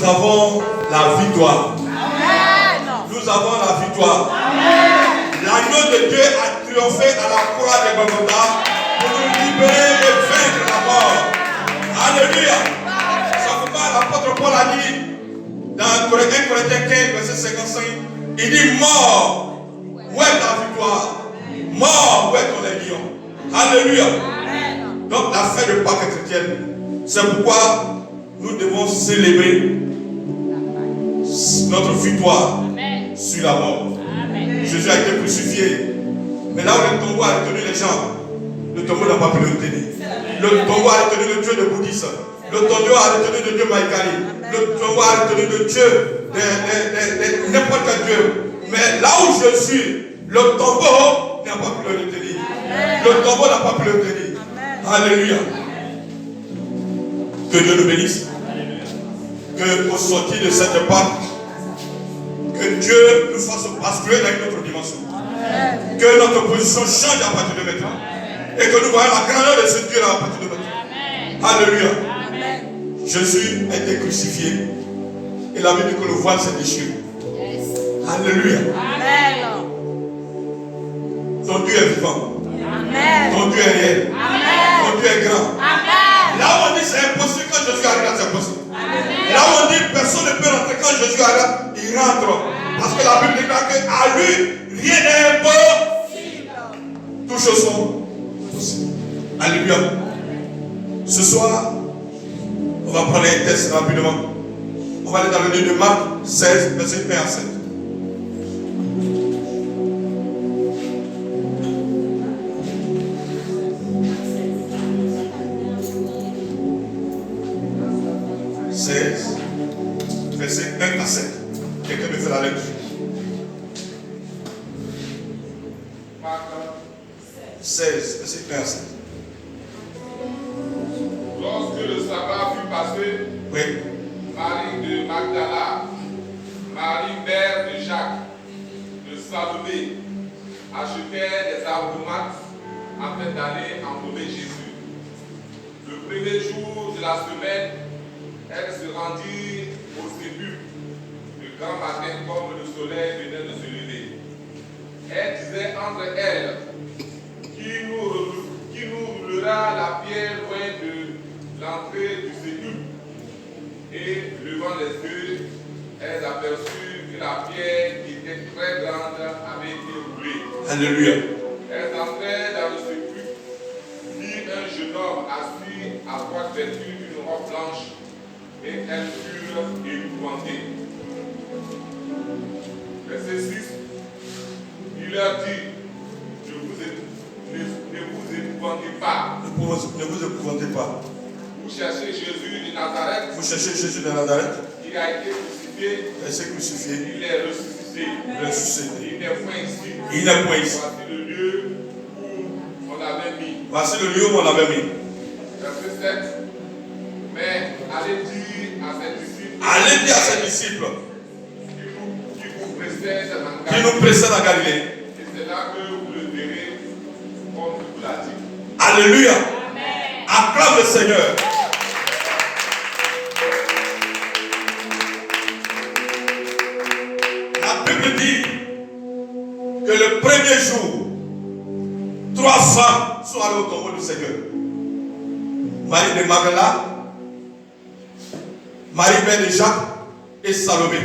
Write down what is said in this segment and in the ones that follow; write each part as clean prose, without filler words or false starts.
Nous avons la victoire. Nous avons la victoire. L'agneau de Dieu a triomphé à la croix de Golgotha pour nous libérer et vaincre la mort. Alléluia. C'est pourquoi l'apôtre Paul a dit dans 1 Corinthiens 15, verset 55, il dit mort, où est ta victoire? Mort, où est ton aiguillon? Alléluia. Donc la fête de Pâques chrétienne, c'est pourquoi nous devons célébrer notre victoire sur la mort. Jésus a été crucifié. Mais là où le tombeau a retenu les gens, le tombeau n'a pas pu le retenir. Le tombeau a retenu le Dieu de bouddhisme. Le tombeau a retenu le Dieu Maïkari. Le tombeau a retenu le Dieu de n'importe quel Dieu. Mais là où je suis, le tombeau n'a pas pu le retenir. Le tombeau n'a pas pu le retenir. Alléluia. Que Dieu nous bénisse. Que au sortir de cette Pâque, que Dieu nous fasse basculer dans une autre dimension. Que notre position change à partir de maintenant. Et que nous voyons la grandeur de ce Dieu à partir de maintenant. Alléluia. Jésus a été crucifié. Et la Bible dit que le voile s'est déchiré. Alléluia. Ton Dieu est vivant. Ton Dieu est réel. Ton Dieu est grand. Là où on dit c'est impossible, quand Jésus arrive, c'est possible. Là où on dit personne ne peut rentrer, quand Jésus arrive, il rentre. Parce que la Bible déclare qu'à lui, rien n'est impossible. Toutes choses sont possibles. Alléluia. Ce soir, on va prendre un texte rapidement. On va aller dans le livre de Marc 16, verset 1 à 7. Verset 1 à 7. Quelqu'un me fait la lecture. Marc 16, verset 1 à 7. Lorsque le sabbat fut passé, oui. Marie de Magdala, Marie mère de Jacques, de Salomé, achetaient des aromates afin d'aller embaumer Jésus. Le premier jour de la semaine, elle se rendit au sépulcre le grand matin comme le soleil venait de se lever. Elle disait entre elles, qui nous roulera la pierre loin de l'entrée du sépulcre? Et levant les yeux, elles aperçurent que la pierre qui était très grande avait été roulée. Alléluia. Elles entrèrent dans le sépulcre, virent un jeune homme assis à droite vêtu d'une robe blanche, et elles furent épouvantées. Verset 6, il leur dit, ne vous épouvantez pas. Ne vous épouvantez pas. Vous cherchez Jésus de Nazareth. Vous cherchez Jésus de Nazareth. Il a été crucifié. Il s'est crucifié. Il est ressuscité. Il est ressuscité. Il n'est point ici. Il n'est point ici. Voici le lieu où on l'avait mis. Voici le lieu où on l'avait mis. Verset 7. Mais allez dire à ses disciples. Allez dire à ses disciples. Qui vous précèdent en Qui Galilée. nous précèdent en Galilée. Et c'est là que vous le verrez comme vous l'a dit. Alléluia. Acclame le Seigneur. La Bible dit que le premier jour, 3 femmes sont allées au tombeau du Seigneur. Marie de Magdala, Marie mère de Jacques et Salomé.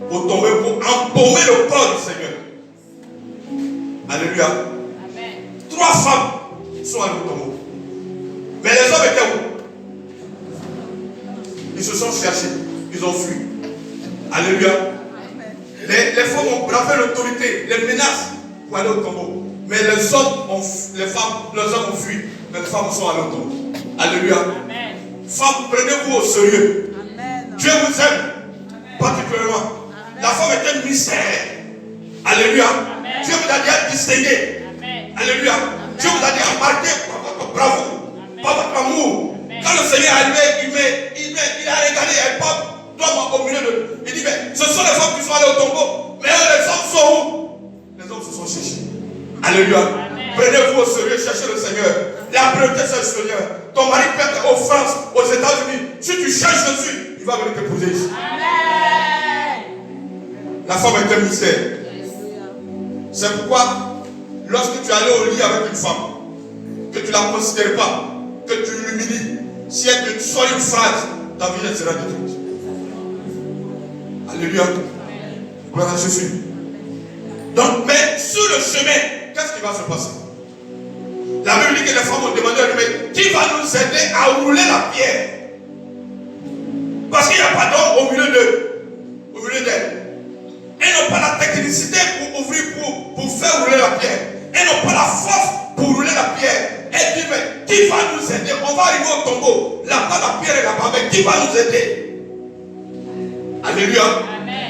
Au tombeau pour embaumer le corps du Seigneur. Alléluia. Amen. 3 femmes sont allées au tombeau. Mais les hommes étaient où? Ils se sont cherchés. Ils ont fui. Alléluia. Les femmes ont bravé l'autorité, les menaces pour aller au tombeau. Mais les hommes ont fui. Mais les femmes sont allées au tombeau. Alléluia. Amen. Femmes, prenez-vous au sérieux. Amen. Dieu vous aime. Amen. Particulièrement. Amen. La femme est un mystère. Alléluia. Amen. Dieu vous a dit distingué. Alléluia. Amen. Dieu vous a dit marqué par votre bravoure. Par votre amour. Amen. Quand le Seigneur est arrivé, il a regardé, il n'y a pas d'homme au milieu de. Il dit, mais ce sont les femmes qui sont allées au tombeau. Mais les hommes sont où? Les hommes se sont cherchés. Alléluia. Amen. Prenez-vous au sérieux, cherchez le Seigneur. La priorité, c'est le Seigneur. Ton mari peut être en France, aux États-Unis. Si tu cherches Jésus, il va venir te poser ici. La femme est un mystère. C'est pourquoi, lorsque tu es allé au lit avec une femme, que tu ne la considères pas, que tu l'humilies, si elle te sort une phrase, ta vie elle sera détruite. Alléluia. Gloire à Jésus. Donc, mais sur le chemin, qu'est-ce qui va se passer? La Bible dit que les femmes ont demandé à lui, mais qui va nous aider à rouler la pierre? Parce qu'il n'y a pas d'homme au milieu d'elle. Elles n'ont pas la technicité pour ouvrir, pour faire rouler la pierre. Elles n'ont pas la force pour rouler la pierre. Elle dit, mais qui va nous aider? On va arriver au tombeau. Là-bas, la pierre est là-bas, mais qui va nous aider? Alléluia.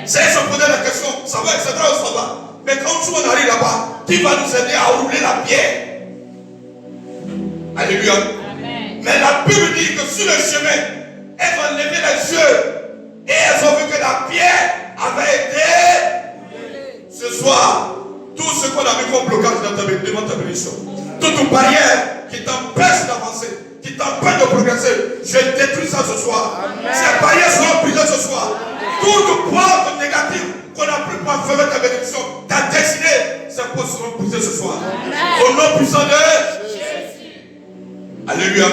C'est elles se posaient la question, ça va, etc. Ça va. Mais quand on arrive là-bas, qui va nous aider à rouler la pierre? Alléluia. Mais la Bible dit que sur le chemin, elles ont levé les yeux et elles ont vu que la pierre avait été. Ce soir, tout ce qu'on a vu comme blocage devant ta bénédiction, toute barrière qui t'empêche d'avancer, qui t'empêche de progresser, je détruis ça ce soir. Ces barrières seront brisées ce soir. Toute porte négative qu'on a pris pour enfermer ta bénédiction, ta destinée, ces portes seront brisées ce soir. Au nom puissant de Jésus. Alléluia.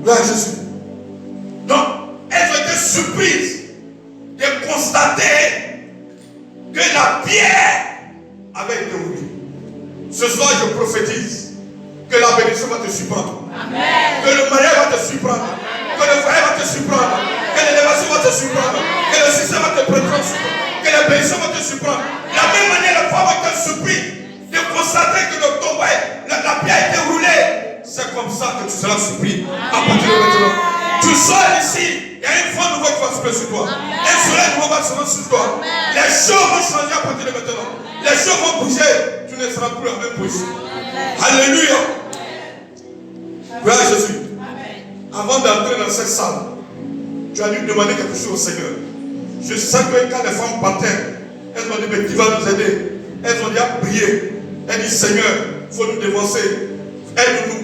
Gloire à Jésus. Donc, elles ont été surprises de constater que la pierre avait été roulée. Ce soir, je prophétise que la bénédiction va te surprendre. Que le mariage va te surprendre. Que le foyer va te surprendre. Que l'élévation va te surprendre. Que le succès va te prendre. Que la bénédiction va te surprendre. De la même manière, les femmes ont été surprises de constater que le tombeau, la pierre a été roulée. C'est comme ça que tu seras surpris à partir de maintenant. Tu sors ici, il y a une foi nouvelle qui va se faire sur toi. Un soleil nouveau va se faire sur toi. Les choses vont changer à partir de maintenant. Les choses vont bouger. Tu ne seras plus en même position. Alléluia. Gloire à Jésus. Avant d'entrer dans cette salle, tu as dû demander quelque chose au Seigneur. Je sais que quand les femmes partaient, elles ont dit, mais qui va nous aider? Elles ont dit à prier. Elles disent, Seigneur, il faut nous dévancer. Aide-nous.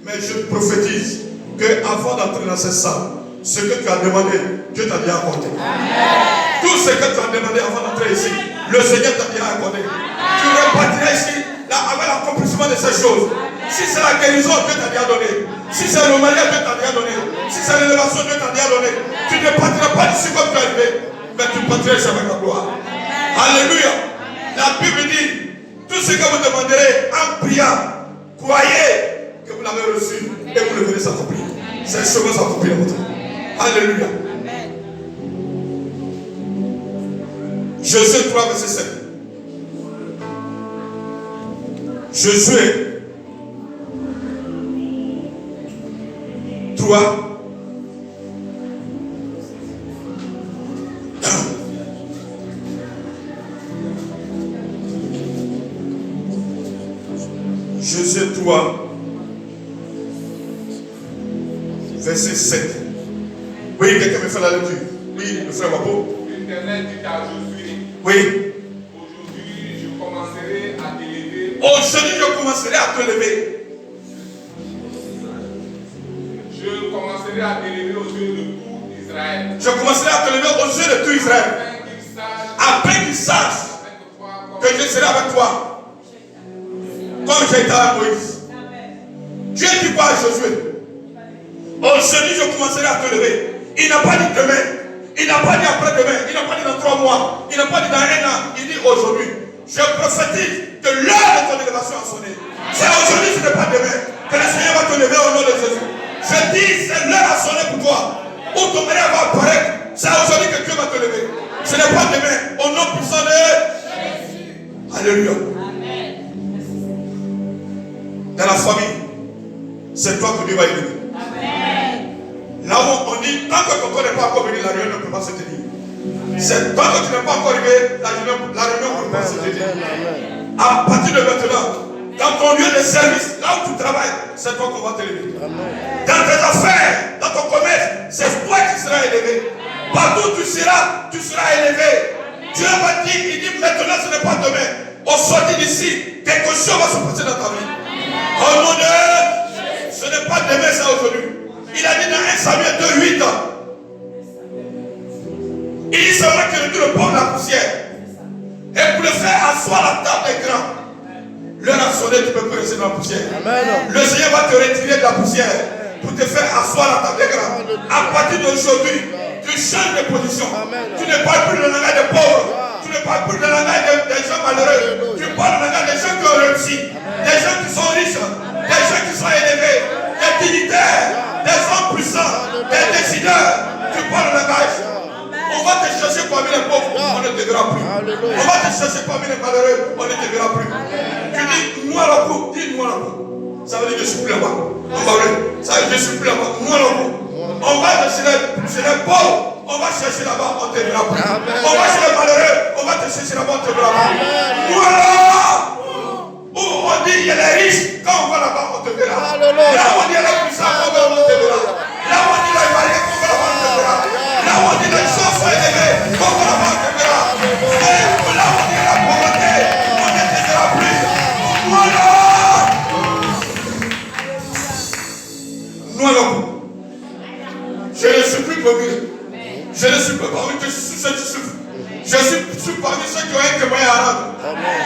Mais je prophétise qu'avant d'entrer dans cette salle, ce que tu as demandé, Dieu t'a bien accordé. Tout ce que tu as demandé avant d'entrer ici, le Seigneur t'a bien accordé. Tu repartiras ici avec l'accomplissement de ces choses. Si c'est la guérison, Dieu t'a bien donné. Si c'est le mariage, Dieu t'a bien donné. Si c'est l'élévation, Dieu t'a bien donné. Tu ne partiras pas d'ici comme tu es arrivé, mais tu partiras avec la gloire. Alléluia. La Bible dit, tout ce que vous demanderez en priant, croyez que vous l'avez reçu et vous le verrez s'accomplir. C'est ce que vous s'accomplir dans votre vie. Alléluia. Josué 3, verset 7. Josué 3. Josué 3, verset 7. Oui, quelqu'un me fait la lecture. Oui, le frère Wapo. L'Éternel dit à Josué, oui. Aujourd'hui, je commencerai à t'élever. Aujourd'hui, je commencerai à te lever. Je commencerai à t'élever aux yeux de tout Israël. Je commencerai à te lever aux yeux de tout Israël. Afin qu'ils sachent que je serai avec toi. Comme j'ai été avec Moïse. Dieu dit quoi à Josué? Aujourd'hui, je commencerai à te lever. Il n'a pas dit demain. Il n'a pas dit après-demain. Il n'a pas dit dans 3 mois. Il n'a pas dit dans 1 an. Il dit aujourd'hui. Je prophétise que l'heure de ton élévation a sonné. C'est aujourd'hui, ce n'est pas demain. Que le Seigneur va te lever au nom de Jésus. Je dis, c'est l'heure a sonné pour toi. Où ton mariage va apparaître. C'est aujourd'hui que Dieu va te lever. Ce n'est pas demain. Au nom puissant de Jésus. Alléluia. Dans la famille, c'est toi que Dieu va élever. Là où on dit, tant que ton corps n'est pas encore venu, la réunion ne peut pas se tenir. C'est tant que tu n'es pas encore arrivé, la réunion ne peut pas se tenir. À partir de maintenant, dans ton lieu de service, là où tu travailles, c'est toi qu'on va t'élever. Dans tes affaires, dans ton commerce, c'est toi qui seras élevé. Partout où tu seras élevé. Dieu va dire, il dit maintenant ce n'est pas demain. Au sortir d'ici, quelque chose va se passer dans ta vie. Au nom de ce n'est pas demain, c'est aujourd'hui. Il a dit dans 1 Samuel 2, 8 ans. Il dit seulement qu'il retire le pauvre de la poussière. Et pour le faire asseoir la table des grands. L'heure a sonné, tu ne peux plus rester dans la poussière. Amen. Le Seigneur va te retirer de la poussière pour te faire asseoir la table des grands. À partir d'aujourd'hui, tu changes de position. Tu ne parles plus le langage des pauvres. Tu ne parles plus le langage des gens malheureux. Tu parles le langage des gens qui ont réussi. Des gens qui sont riches. Des gens qui sont élevés. Des dignitaires. Des hommes puissants. Des décideurs. Tu parles le langage. On va te chercher parmi les pauvres, on ne te verra plus. On va te chercher parmi les malheureux, on ne te verra plus. Tu dis, moi la peau, dis-moi la peau. Ça veut dire que je suis plus là-bas. Ça veut dire que je suis plus là-bas. Moi la peau. On va chercher les pauvres, on va chercher là-bas, on ne te verra plus. On va chercher les malheureux, on va te chercher là-bas, on ne te verra plus. Moi là, où on dit il y a les riches, quand on va là-bas, on te verra. Là où on dit il y a les puissants, on te verra. Là où on dit les mariés, on va là-bas, on te verra. Là où on dit les gens sont élevés, on va là-bas, on te verra. Et là où on dit la pauvreté, on ne te verra plus. Voilà. Voilà. Je ne suis plus parmi eux. Je ne suis pas parmi ceux qui souffrent. Je suis parmi ceux qui ont un témoin à rendre.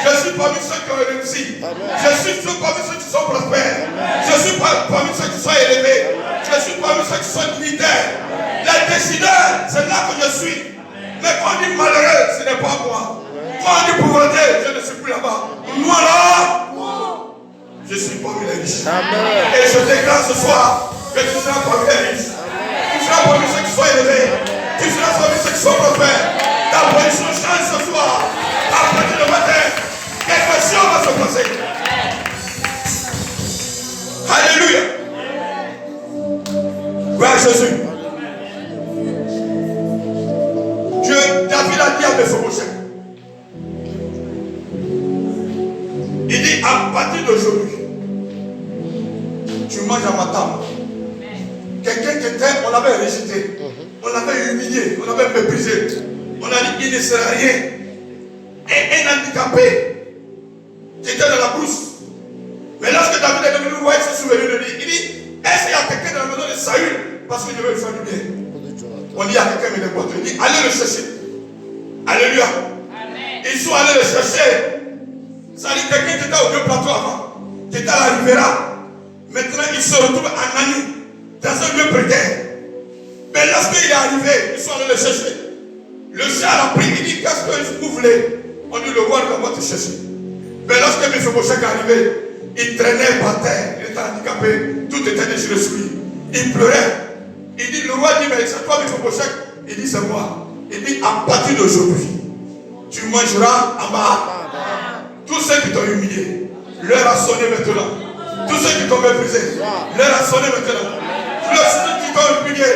Je suis parmi ceux qui ont réussi. Je suis parmi ceux qui sont prospères. Je suis parmi ceux qui sont élevés. Je suis parmi ceux qui sont dignitaires. Les décideurs, c'est là que je suis. Mais quand on dit malheureux, ce n'est pas moi. Quand on dit pauvreté, je ne suis plus là-bas. Moi là, je suis parmi les riches. Et je déclare ce soir que tu seras parmi les riches. Tu seras parmi ceux qui sont élevés. Tu seras parmi ceux qui sont prospères. Ta position change ce soir. À partir du matin, quelque chose va se passer. Alléluia. Gloire à Jésus. David a dit à Mephibosheth. Il dit à partir d'aujourd'hui, tu manges à ma table. Quelqu'un qui était, on l'avait rejeté, on l'avait humilié, on l'avait méprisé. On a dit qu'il ne sert à rien. Et un handicapé qui était dans la brousse. Mais lorsque David est devenu roi, il s'est souvenu de lui. Il dit, est-ce qu'il y a quelqu'un dans la maison de Saül? Parce que je veux lui faire du bien. On dit à quelqu'un, mais il dit, allez le chercher. Alléluia. Amen. Ils sont allés le chercher. Ça dit quelqu'un qui était au vieux plateau avant, qui était à la Rivera. Maintenant, il se retrouve à Nani, dans un lieu précaire. Mais lorsqu'il est arrivé, ils sont allés le chercher. Le chef a pris, il dit, qu'est-ce que vous voulez? On dit, le roi va te chercher. Mais lorsque Mephibosheth est arrivé, il traînait par terre, il était handicapé, tout était déchiré sur lui. Il pleurait. Il dit, le roi dit, mais c'est toi Mephibosheth? Il dit, c'est moi. Il dit, à partir d'aujourd'hui, tu mangeras à ma. Tous ceux qui t'ont humilié, l'heure a sonné maintenant. Tous ceux qui t'ont méprisé, l'heure a sonné maintenant. Tous ceux qui t'ont humilié,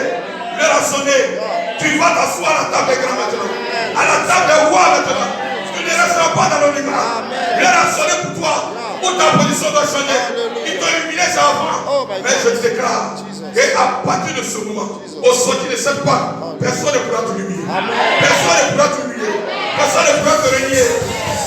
l'heure a sonné. Tu vas t'asseoir à la table des grands maintenant. À la table des rois maintenant. Tu ne resteras pas dans l'anonymat. L'heure a sonné pour toi. Où ta position doit changer. Ils t'ont humilié, c'est avant. Mais je te déclare qu'à partir de ce moment, au sortir de cette part, personne ne pourra t'humilier. Personne ne pourra t'humilier. Personne ne pourra te renier.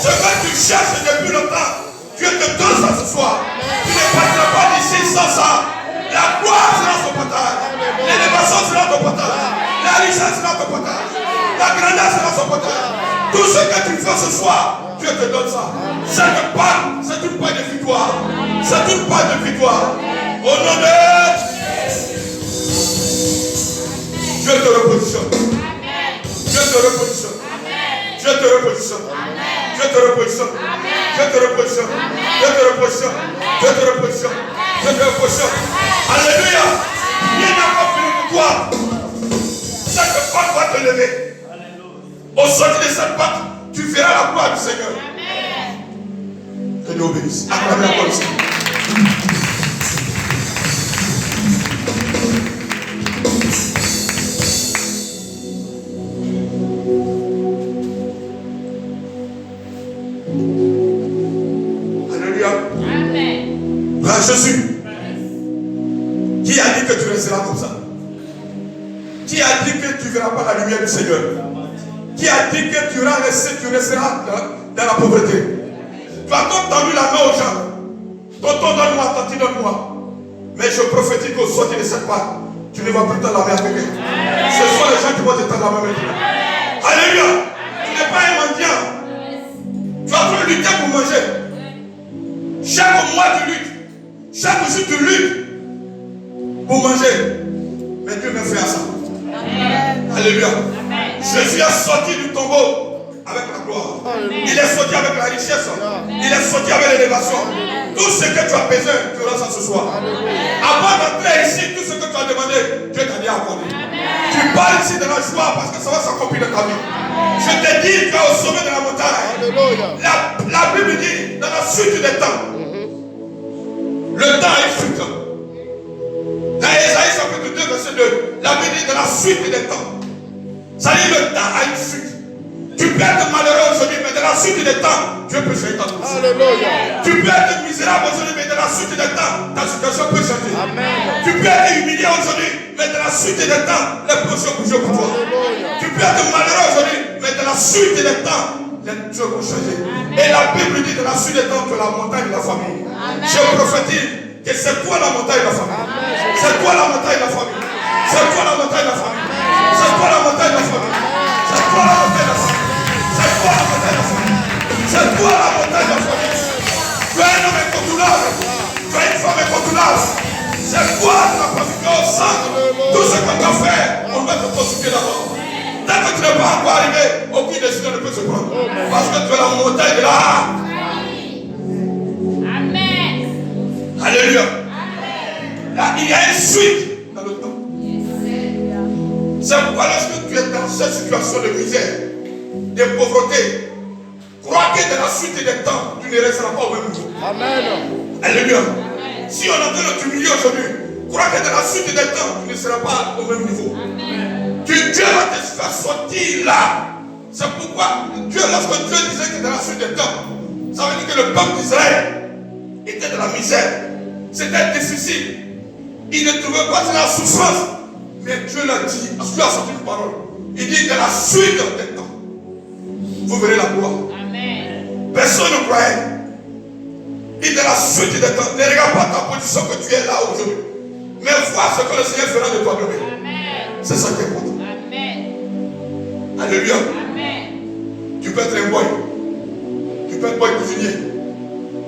Ce que tu cherches depuis longtemps, Dieu te donne ça ce soir. Tu ne partiras pas d'ici sans ça. La gloire sera son partage. L'élévation sera ton partage. La richesse sera ton partage. La grandeur sera son partage. Tout ce que tu fais ce soir, Dieu te donne ça. Cette part, c'est une part de victoire. C'est une part de victoire. Au nom de Dieu te repositionne. Dieu te repositionne. Dieu te repositionne. Dieu te repositionne. Dieu te repositionne. Dieu te repositionne. Dieu te repositionne. Dieu te repositionne. Alléluia. Il n'a pas fini pour toi. Cette part va te lever. Au sortir de cette part, tu verras la gloire du Seigneur. Que Dieu obéisse. Acclamez la gloire du Seigneur. Jésus. Qui a dit que tu resteras comme ça? Qui a dit que tu ne verras pas la lumière du Seigneur? Qui a dit que tu resteras dans la pauvreté? Tu as tendu la main aux gens. Tonton, donne-moi, tante, donne-moi. Mais je prophétise qu'au sortir de cette part, tu ne vas plus tendre la main à quelqu'un. Ce sont les gens qui vont te tendre la main maintenant. Alléluia. Tu n'es pas un mendiant. Tu vas toujours lutter pour manger. Chaque mois tu luttes. Chaque jour tu luttes pour manger. Mais Dieu m'a fait à ça. Alléluia. Jésus est sorti du tombeau avec la gloire. Il est sorti avec la richesse. Il est sorti avec l'élévation. Tout ce que tu as besoin, tu auras ça ce soir. Avant d'entrer ici, tout ce que tu as demandé, Dieu t'a dit accordé. Tu parles ici de la joie parce que ça va s'accomplir dans ta vie. Je te dis, tu es au sommet de la montagne. La Bible dit, dans la suite des temps, le temps est fréquent. Dans Ésaïe chapitre 2, verset 2, la Bible dit, dans la suite des temps. Ça dit, le temps a une suite. Tu peux être malheureux aujourd'hui, mais dans la suite des temps, Dieu peut changer ta vie. Tu peux être misérable aujourd'hui, mais dans la suite des temps, ta situation peut changer. Tu peux être humilié aujourd'hui, mais dans la suite des temps, les projets bougent pour toi. Tu peux être malheureux aujourd'hui, mais dans la suite des temps, les choses vont changer. Et la Bible dit dans la suite des temps que la montagne de la famille. Je prophétise que c'est toi la montagne de la famille. C'est toi la montagne de la famille. C'est toi la montagne de la famille. C'est toi la montagne de la famille. C'est toi la montagne de la famille. C'est toi la montagne de la famille. C'est toi la montagne de la famille. Tu es un homme incontournable. Tu es une femme incontournable. C'est toi qui as profité au centre. Tout ce que tu as fait, on va te consulter d'abord. Tant que tu n'es pas encore arrivé, aucune décision ne peut se prendre. Parce que tu es la montagne de la. Amen. Alléluia. Là, il y a une suite dans le temps. C'est pourquoi lorsque tu es dans cette situation de misère, de pauvreté, crois que dans la suite des temps, tu ne resteras pas au même niveau. Amen. Alléluia. Si on est en train de t'humilier aujourd'hui, crois que dans la suite des temps, tu ne seras pas au même niveau. Dieu va te faire sortir là. C'est pourquoi lorsque Dieu disait que dans la suite des temps, ça veut dire que le peuple d'Israël était dans la misère. C'était difficile. Il ne trouvait pas de la souffrance. Mais Dieu l'a dit, parce qu'il a sorti une parole. Il dit que la suite des temps, vous verrez la gloire. Personne ne croyait. Et de la suite des temps, ne regarde pas ta position que tu es là aujourd'hui. Mais vois ce que le Seigneur fera de toi demain. C'est ça qui est important. Alléluia. Tu peux être un boy. Tu peux être boy cuisinier.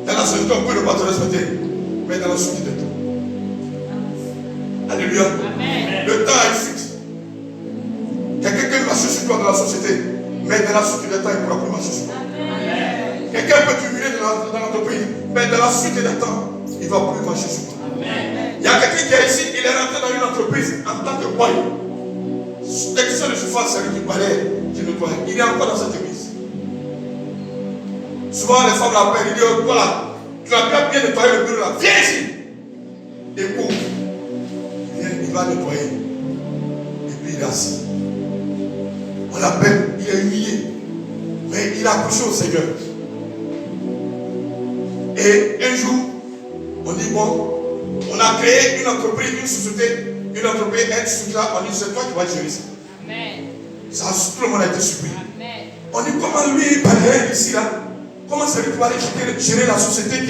Dans la société, on peut ne pas te respecter. Mais dans la suite des temps. Alléluia. Le temps est fixe. Quelqu'un qui marche sur toi dans la société, mais dans la suite des temps, il ne pourra plus marcher sur toi. Quelqu'un peut t'humilier dans l'entreprise, mais dans la suite des temps, il ne va plus marcher sur toi. Il y a quelqu'un qui est ici, il est rentré dans une entreprise en tant que boy. L'excès de surface, c'est lui qui parlait, qui nettoie. Il est encore dans cette église. Souvent, les femmes l'appellent, ils disent, oh, voilà, tu as bien nettoyé le bureau là, viens ici. Et pour. Il va nettoyer. Et puis il est assis. On l'appelle, il est humilié. Mais il a accroché au Seigneur. Et un jour, on dit bon, on a créé une entreprise, une société, une entreprise, une structure. On dit c'est toi qui vas gérer ça. Ça, tout le monde a été surpris. On dit comment lui, il parlait ici là. Comment c'est lui qui va aller gérer la société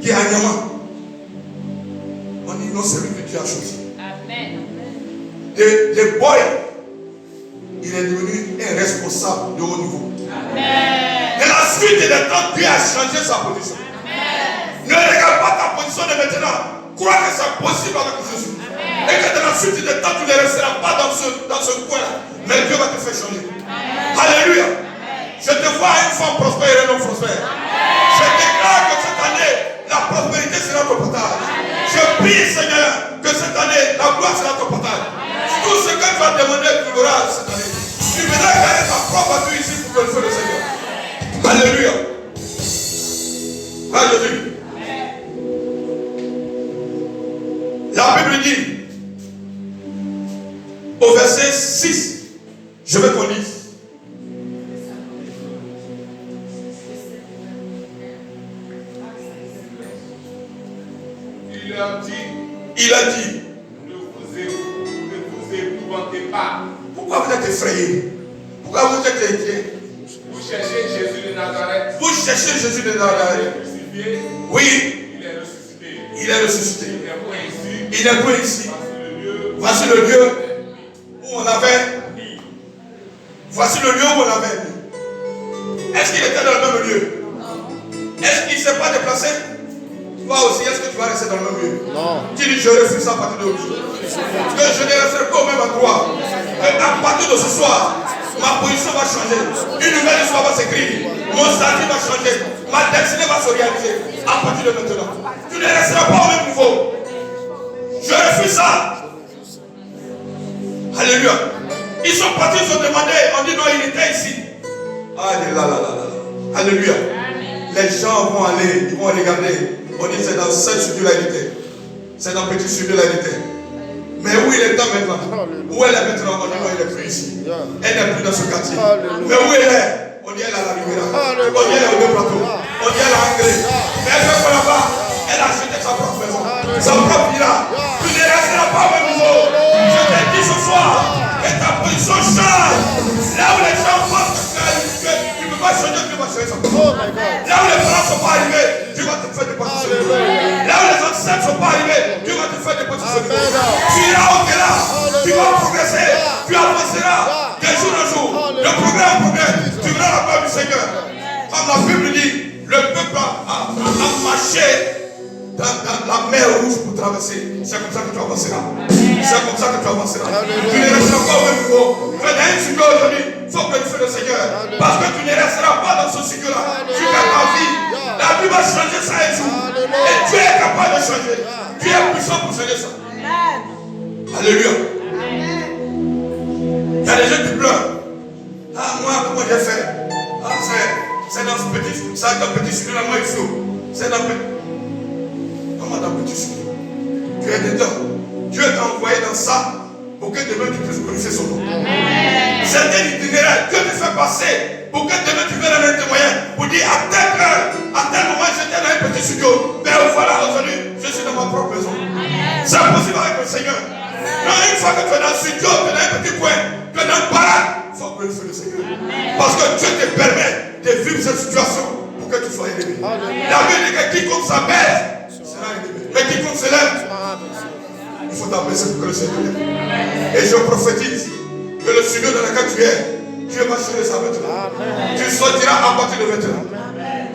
qui est à Niama. On dit non, c'est lui que tu as choisi. Le boy, il est devenu un responsable de haut niveau. Et la suite des temps, Dieu a changé sa position. Ne regarde pas ta position de maintenant. Crois que c'est possible avec Jésus. Et que dans la suite des temps, tu ne resteras pas dans ce coin-là. Mais Dieu va te faire changer. Alléluia. Je te vois une femme prospère et un homme prospère. Je déclare que cette année, la prospérité sera ton partage. Je prie, Seigneur, que cette année, la gloire sera ton partage. Tout ce que tu vas demander, tu l'auras cette année. Tu viendras gagner ta propre vie ici pour le feu du Seigneur. Alléluia. Alléluia. La Bible dit, au verset 6, je vais qu'on lise. Il a dit, ne vous épouvantez pas. Pourquoi vous êtes effrayés? Pourquoi vous êtes inquiets? Vous cherchez Jésus de Nazareth. Vous cherchez Jésus de Nazareth. Il est crucifié. Oui. Il est ressuscité. Il est ressuscité. Il n'est point ici. Il n'est point ici. Voici le lieu où on avait Voici le lieu où on l'avait mis. Est-ce qu'il était dans le même lieu? Est-ce qu'il ne s'est pas déplacé? Toi aussi, est-ce que tu vas rester dans le même lieu? Non. Tu dis, je refuse ça à partir d'aujourd'hui. Que je ne resterai pas au même endroit. À partir de ce soir, ma position va changer. Une nouvelle histoire va s'écrire. Mon statut va changer. Ma destinée va se réaliser. À partir de maintenant. Tu ne resteras pas au même niveau. Je refuse ça. Alléluia. Ils sont partis, ils ont demandé. On dit non, il était ici. Alléluia. Les gens vont aller, ils vont regarder. On dit c'est dans cette studio-là il était. C'est dans petit studio-là il était. Mais où il est maintenant? Où elle est maintenant? On dit non, il n'est plus ici. Elle n'est plus dans ce quartier. Mais où elle est? On dit elle est à la Riviera. On dit elle est au deux plateaux. On dit elle est à Anglais. Mais elle fait quoi là-bas? Elle a acheté sa propre maison. Sa propre villa. Tu ne resteras pas au même niveau. Je t'ai dit ce soir que ta position change. Là où les gens pensent que tu ne peux pas changer, tu vas changer sa position. Là où les parents ne sont pas arrivés, tu vas te faire des positions. Là où les ancêtres ne sont pas arrivés, tu vas te faire des positions. Tu iras au-delà, tu vas progresser, tu avanceras de jour en jour. Le progrès en progrès, tu verras la gloire du Seigneur. Comme la Bible dit, le peuple a marché dans la mer rouge pour traverser. C'est comme ça que tu avanceras. C'est comme ça que tu avanceras. Tu ne resteras pas au même niveau. Tu es dans une studio aujourd'hui. Il faut glorifier le Seigneur. Parce que tu ne resteras pas dans ce studio-là. Tu gagnes ta vie. La vie va changer ça et tout. Et tu es capable de changer. Tu es puissant pour changer ça. Alléluia. Il y a des gens qui pleurent. Ah, moi, comment j'ai fait? Ah, c'est dans ce petit studio-là, moi, il faut. C'est dans petit. Comment dans petit studio? Tu es dedans. Dieu t'a envoyé dans ça pour que demain tu puisses glorifier son nom. C'est un itinéraire. Dieu te fait passer pour que demain tu viennes un témoignage pour dire à telle heure, à tel moment j'étais dans un petit studio. Mais voilà, aujourd'hui, je suis dans ma propre maison. C'est impossible avec le Seigneur. Non, une fois que tu es dans le studio, tu es dans un petit coin, tu es dans le parade, il faut glorifier le Seigneur. Parce que Dieu te permet de vivre cette situation pour que tu sois élevé. La Bible dit que quiconque s'abaisse sera élevé. Mais quiconque se lève, il faut t'abaisser pour que le Seigneur lève. Et je prophétise que le studio dans lequel tu es, Dieu va changer ça maintenant. Tu sortiras à partir de maintenant.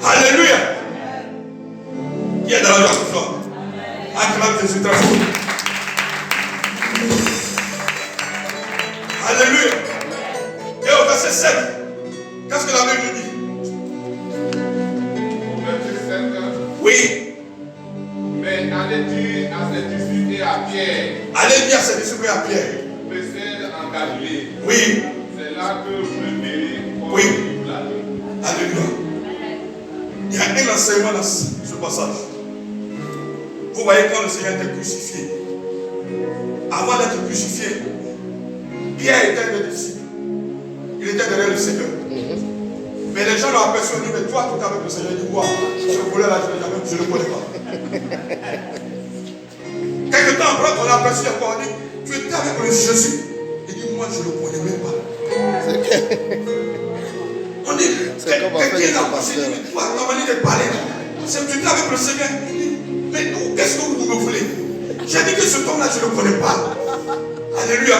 Alléluia. Qui est dans la joie ce soir? Acclame Jésus très fort. Alléluia. Et au verset 7, qu'est-ce que la Bible nous dit? Au verset 7. Oui. Mais allez-tu à ses disciples et à Pierre? Allez dire à ses disciples et à Pierre. Précède en Galilée. Oui. C'est là que vous le verrez. Oui. Alléluia. Il y a un enseignement dans ce passage. Vous voyez quand le Seigneur était crucifié. Avant d'être crucifié, Pierre était un des disciples. Il était derrière le Seigneur. Mais les gens l'ont aperçu, on dit, mais toi, tout avec le Seigneur, il dit, quoi? Ce volet-là, je ne le connais pas. Quelque temps après, on l'a aperçu encore, on dit, tu étais avec le Jésus. Il dit, moi, je ne le connais même pas. On dit, quelqu'un est là, toi, ta manière de parler, tu étais avec le Seigneur. Il dit, mais qu'est-ce que vous me voulez? J'ai dit que ce homme-là, je ne le connais pas. Alléluia.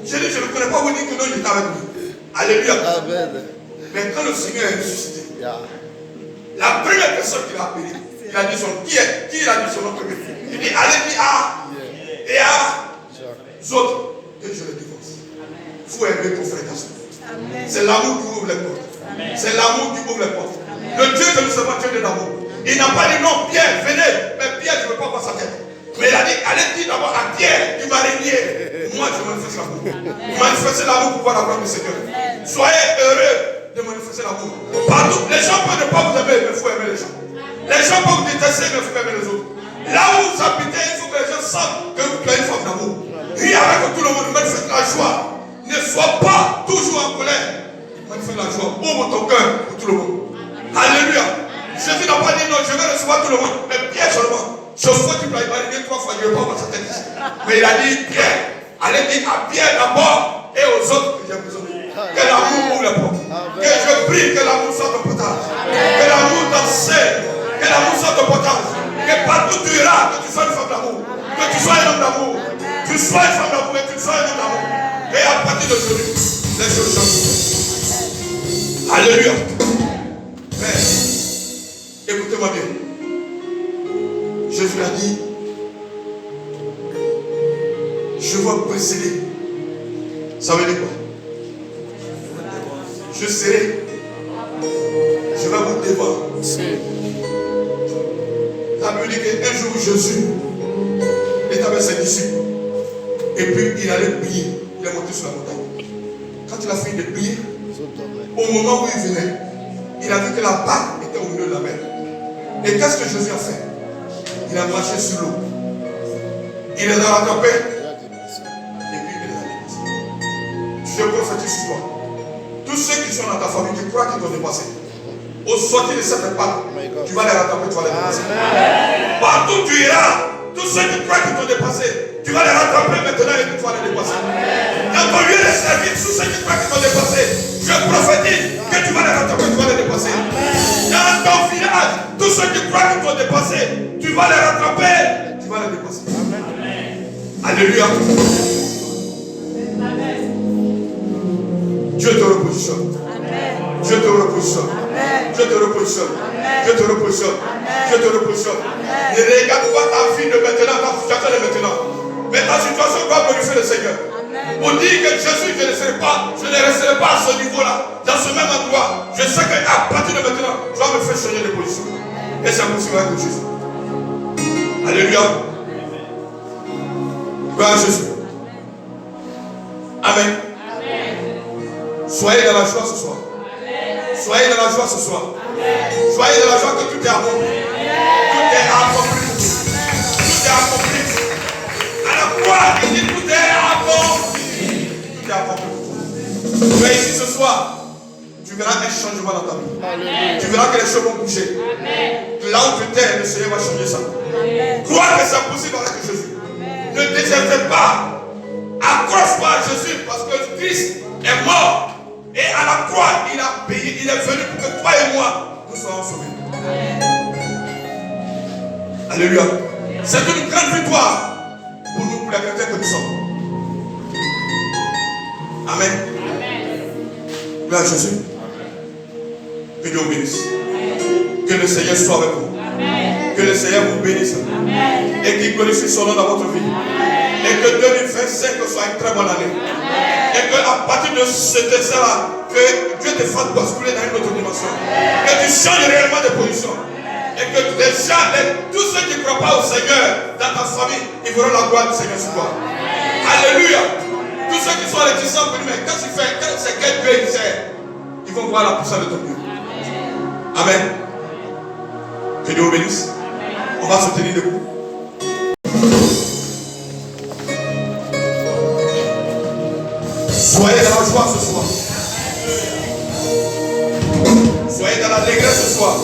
J'ai dit, je ne le connais pas, vous dites que non, il est avec nous. Alléluia. Amen. Mais quand le Seigneur est ressuscité, la première personne qu'il a appelée, il a dit son qui il a dit son nom premier. Il dit, allez dire et à autres que je le divorce. Il faut aimer ton frère et ta soeur. C'est l'amour qui ouvre les portes. C'est l'amour qui ouvre les portes. Le Dieu que nous sommes, Dieu de l'amour. Il n'a pas dit non, Pierre, venez. Mais Pierre, je ne veux pas voir sa tête. Mais il a dit, allez dire d'abord à Pierre, tu m'as régné. Moi, je manifeste l'amour. Manifestez l'amour pour voir la gloire du Seigneur. Soyez heureux de manifester l'amour. Partout, les gens peuvent ne pas vous aimer, mais il faut aimer les gens. Les gens peuvent vous détester, mais il faut aimer les autres. Là où vous habitez, il faut que les gens savent que vous êtes une femme d'amour. Ris avec tout le monde, manifeste la joie. Ne sois pas toujours en colère. Manifeste la joie. Ouvre ton cœur pour tout le monde. Alléluia. Jésus n'a pas dit non, je vais recevoir tout le monde, mais Pierre seulement. Je vois qu'il m'a dit 3 fois, je ne vais pas voir sa tête ici. Mais il a dit, Pierre, allez dire à Pierre d'abord et aux autres que j'ai besoin de lui. Que l'amour ouvre les portes. Que je prie que l'amour soit ton portage. Que l'amour t'enseigne. Que l'amour soit ton portage. Que partout tu iras, que tu sois une femme d'amour. Que tu sois un homme d'amour. Tu sois une femme d'amour et que tu sois un homme d'amour. Et à partir d'aujourd'hui, les choses changent. Alléluia. Mais, écoutez-moi bien. Jésus a dit, je vais précéder. Ça veut dire quoi? Je serai. Je vais vous devant. La Bible dit qu'un jour Jésus était avec ses disciples. Et puis il allait prier. Il est monté sur la montagne. Quand il a fini de prier, au moment où il venait, il a vu que la barque était au milieu de la mer. Et qu'est-ce que Jésus a fait? Il a marché sur l'eau. Il les a rattrapés. Et puis il les a dépassés. Je prophétise sur toi. Tous ceux qui sont dans ta famille, tu crois qu'ils t'ont dépassé. Au sortir de cette époque, tu vas les rattraper, tu vas les dépasser. Partout où tu iras, tous ceux qui croient qu'ils t'ont dépassé, tu vas les rattraper maintenant et tu vas les dépasser. Dans ton lieu de service, tous ceux qui croient qu'ils t'ont dépassé, je prophétise que tu vas les rattraper, tu vas les dépasser. Dans ton village, tous ceux qui croient qu'ils t'ont dépassé, tu vas les rattraper, tu vas les dépasser. Alléluia. Dieu te repositionne. Dieu te repositionne. Dieu te repositionne. Dieu te repositionne. Dieu te repositionne. Ne regarde pas ta vie de maintenant, ta situation de maintenant. Mais ta situation va glorifier le Seigneur. Pour dire que Jésus, je ne resterai pas à ce niveau-là, dans ce même endroit. Je sais qu'à partir de maintenant, tu vas me faire changer de position. Et c'est possible avec Jésus. Alléluia. Gloire à Jésus. Amen. Soyez dans la joie ce soir. Soyez dans la joie ce soir. Soyez dans la joie que tout est accompli. Tout est accompli. Tout est accompli. À la croix, il dit tout est accompli. Tout est accompli. Mais ici ce soir, tu verras un changement dans ta vie. Tu verras que les choses vont bouger. Là où tu étais, le Seigneur va changer ça. Crois que c'est possible avec Jésus. Ne déserte pas. Accroche-toi à Jésus parce que Christ est mort. Et à la croix, il a payé, il est venu pour que toi et moi, nous soyons sauvés. Alléluia. C'est une grande victoire pour nous, pour les chrétiens que nous sommes. Amen. Gloire à Jésus. Que Dieu vous bénisse. Que le Seigneur soit avec vous. Que le Seigneur vous bénisse. Et qu'il glorifie son nom dans votre vie. Et que 2025 soit une très bonne année. Et qu'à partir de ce dessin-là, que Dieu te fasse basculer dans une autre dimension. Que tu changes réellement de position. Et que les gens, tous ceux qui ne croient pas au Seigneur dans ta famille, ils verront la gloire du Seigneur sur toi. Alléluia. Tous ceux qui sont réticents, mais qu'est-ce qu'il fait? C'est quel Dieu il sert? Ils vont voir la puissance de ton Dieu. Amen. Que Dieu vous bénisse. On va se tenir debout. Soyez dans la joie ce soir. Soyez dans l'allégresse ce soir.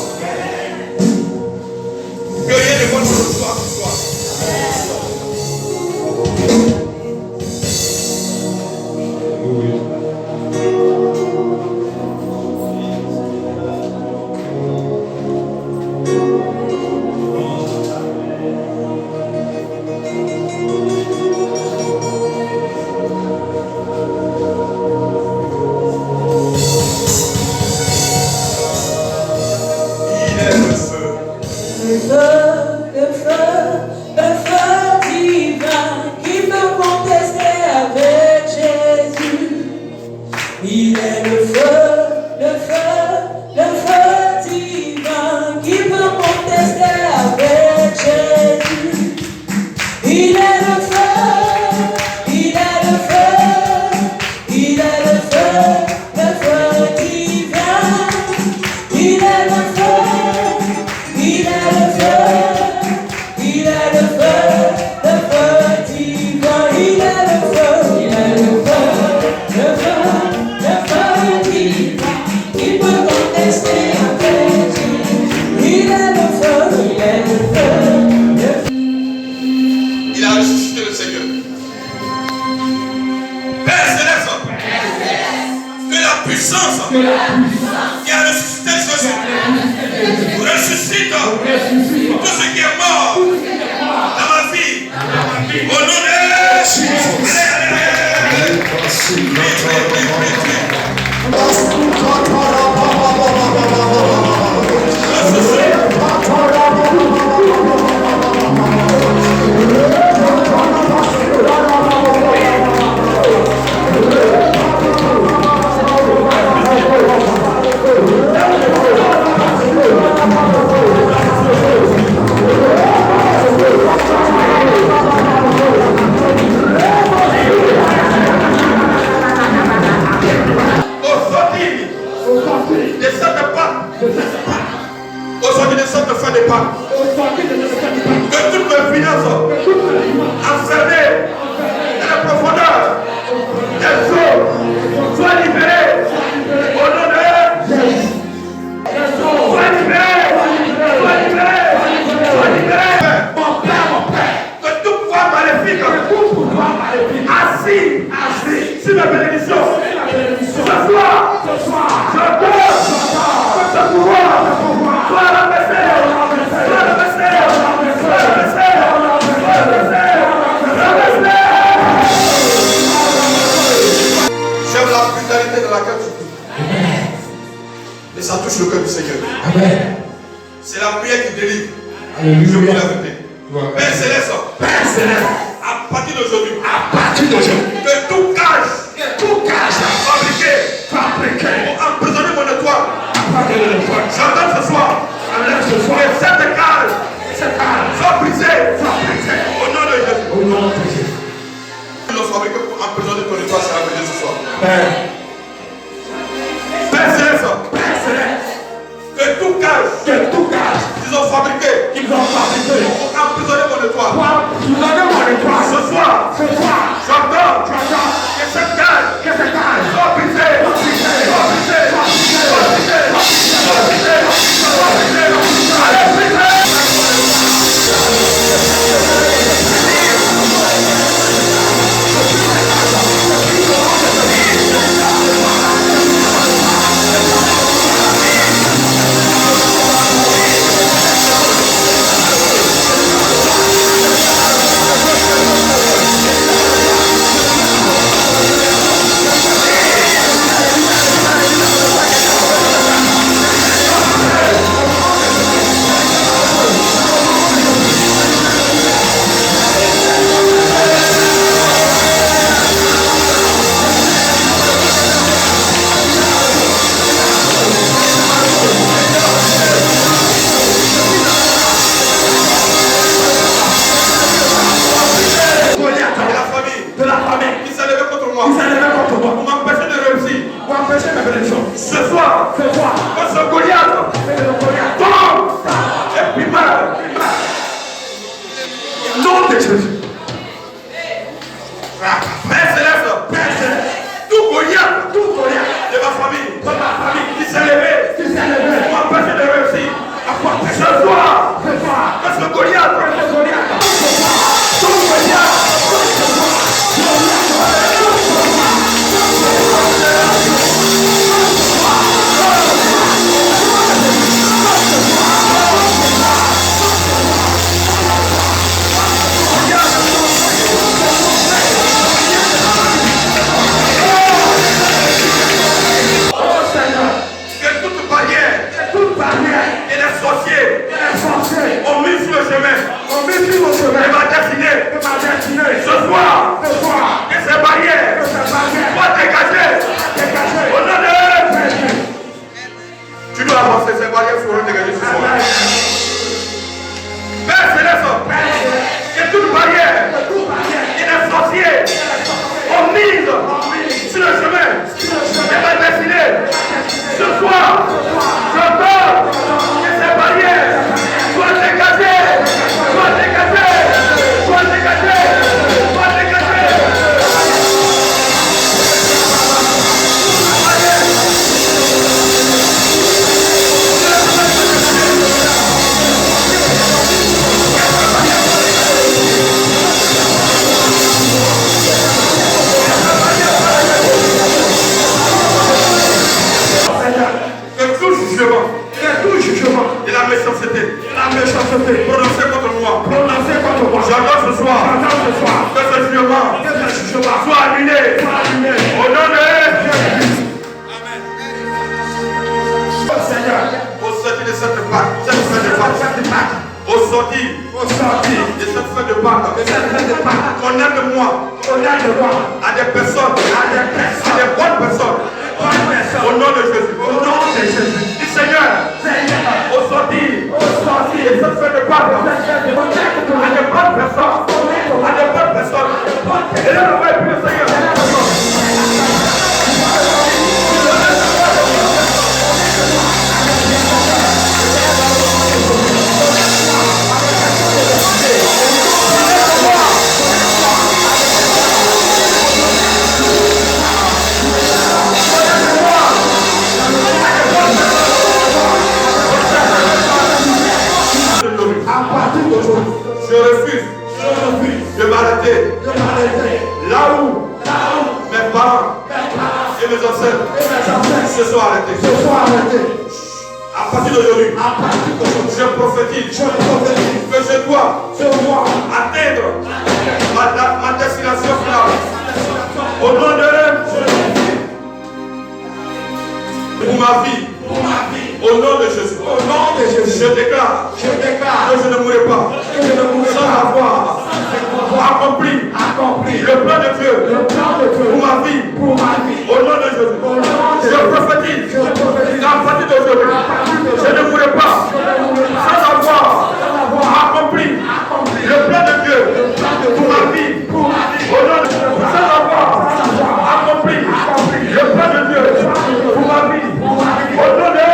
Que rien ne votre joie ce soir. Qui a ressuscité Jésus. Ressuscite tout ce qui est mort dans ma vie. Au nom de Jésus. Allez. finances enfermées dans la profondeur des eaux soient libérées au nom de Jésus. Sois libéré, sois libéré, sois libéré. Mon Père, que tout pouvoir maléfique, assis sur ma bénédiction, ce soir, j'entends que ce pouvoir soit rabaissé, soit rabaissé, soit rabaissé, soit rabaissé. J'aime la brutalité de laquelle tu vis. Et ça touche le cœur du Seigneur. Amen. C'est la prière qui délivre. Alléluia. Je vous la vérité. Père Céleste, à partir d'aujourd'hui, que tout cage fabriqué pour emprisonner mon étoile, j'entends ce soir que cette cage soit brisée au nom de Jésus. Ils l'ont fabriqué pour emprisonner ton étoile, ça va venir ce soir. Père Céleste, que tout cage qu'ils ont fabriqué pour emprisonner mon étoile, ce soir, j'entends que cette cage soit brisée, allez, brisée. Ce soir, que ce Goliath tombe et puis meurt. Nom de Jésus. Père Céleste, tout Goliath de ma famille qui s'est levé pour m'empêcher de réussir. Ce soir, que ce Goliath on met sur le chemin de ma destinée. Ce soir, que ces barrières soient dégagées au nom de Jésus. Tu dois avancer, ces barrières seront dégagées ce soir. Père Céleste, que toute barrière et les sorciers ont mise sur le chemin de ma destinée. Ce soir, j'entends que ces barrières soient dégagées, soient dégagées, soient dégagées, soient dégagées. Que tout jugement et la méchanceté prononcé contre moi, j'entends ce soir que ce jugement soit annulé au nom de Jésus. Amen. Seigneur, au sortir de cette Pâque, au sortir de cette fête de Pâque, qu'on aide moi à des personnes, à des bonnes personnes, au nom de Jésus. Dis Seigneur, au sortir de cette fête de Pâque, à des bonnes personnes, et là, on va être le Seigneur. Je refuse de m'arrêter là où mes parents et mes ancêtres se sont arrêtés. À partir d'aujourd'hui, je prophétise que je dois atteindre ma destination finale. Au nom de l'homme, pour ma vie, au nom de Jésus, je déclare que je ne mourrai pas sans avoir accompli le plan de Dieu pour ma vie. Au nom de Jésus, je prophétise qu'à partir d'aujourd'hui, je ne mourrai pas sans avoir accompli le plan de Dieu pour ma vie. Au nom de Jésus, sans avoir accompli le plan de Dieu pour ma vie. Au nom de Jésus.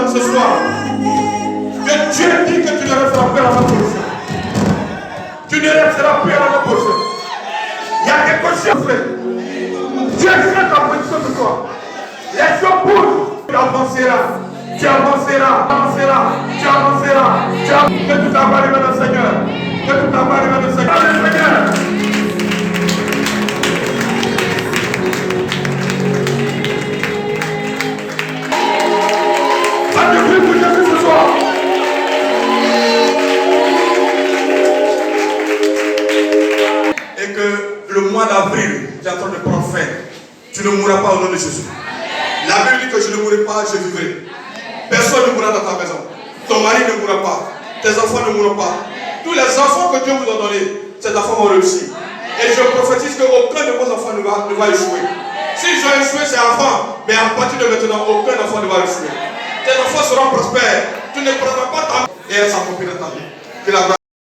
Ce soir, que Dieu dit que tu ne resteras plus à la même position. Tu ne resteras plus à la même position. Il y a quelque chose à faire. Dieu est ta position ce soir. Les choses bougent. Tu avanceras. Tu avanceras. Tu avanceras. Que tout t'apparaît dans le Seigneur. Que tout t'apparaît dans le Seigneur. Et que le mois d'avril qui est en train de prendre fin, tu ne mourras pas au nom de Jésus. La Bible dit que je ne mourrai pas, je vivrai. Personne ne mourra dans ta maison. Ton mari ne mourra pas. Tes enfants ne mourront pas. Tous les enfants que Dieu vous a donnés, ces enfants vont réussir. Et je prophétise qu'aucun de vos enfants ne va échouer. S'ils ont échoué, c'est enfants. Mais à partir de maintenant, aucun enfant ne va échouer. Tes enfants seront prospères. Tu ne prendras pas ta main et elle s'accomplira ta vie. Que la